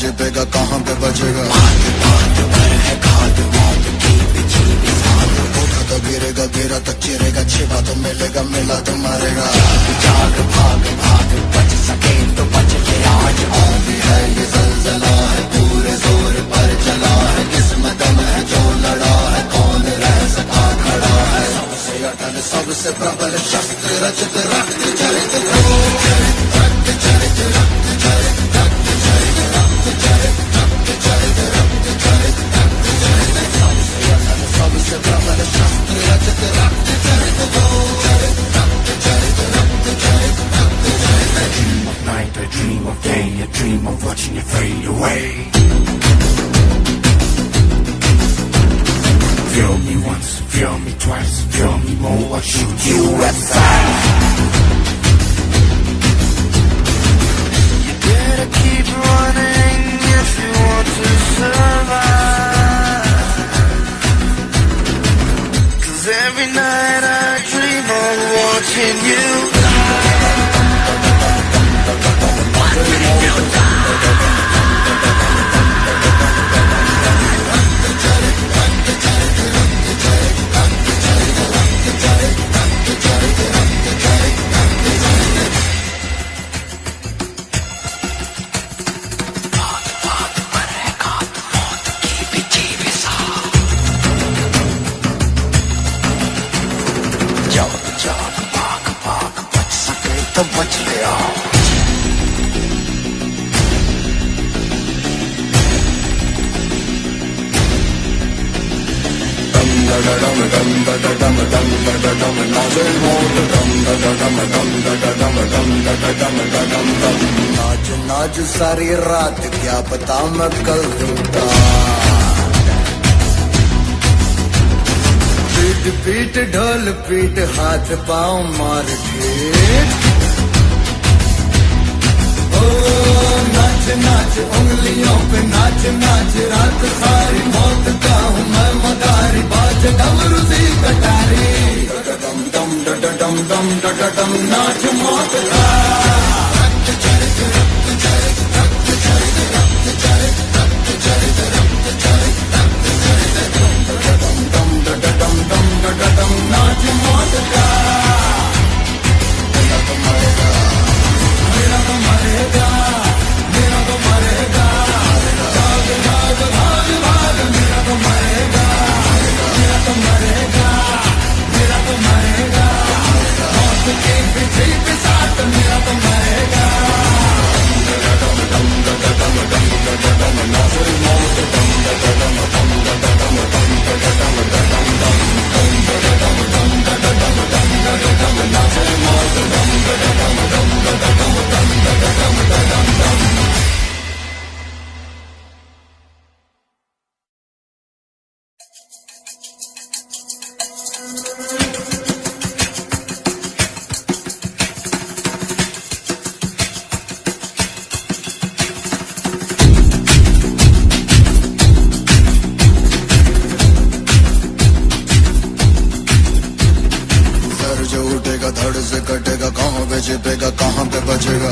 जिपेगा कहाँ पे बचेगा। उठा तो गिरेगा, गिरा तो चिरेगा, छिपा तो मिलेगा, मिला तो मारेगा। जाग भाग भाग बच सके तो बच ले आज, भी है ये ज़लज़ला है पूरे जोर पर चला है। किस्मत में है जो लड़ा है, कौन रह सका खड़ा है। सबसे अटल सबसे प्रबल शस्त्र रचित रक्त चरित सबसे प्रबल शस्त्र रचित रक्त चरित I dream of night, I dream of day, I dream of watching it fade away. Feel me once, feel me twice, feel me more, I'll shoot you aside. You better keep running if you want to survive. 'Cause every night I dream of watching you die. Watching you die. तो बच गया। नाच नाच सारी रात, क्या पता मैं कल दूंगा। पीट पीट ढोल पीट, हाथ पाँव मार के। नाच नाच उंगलियों पे नाच नाच, रात सारी मौत का हूँ मैं मदारी। बाज डमरू सी कटारी, डम डम डम डम डम डम, नाच मौत का। नाच मौत का। मेरा तो मरेगा, मेरा तो मरेगा, मेरा तो मरेगा। भाग भाग भाग भाग, मेरा तो मरेगा, मेरा तो मरेगा, मेरा तो मरेगा। मौत के पीछे के साथ मेरा तो मरेगा। धड़ से कटेगा, कहाँ पे छिपेगा, कहाँ पे बचेगा।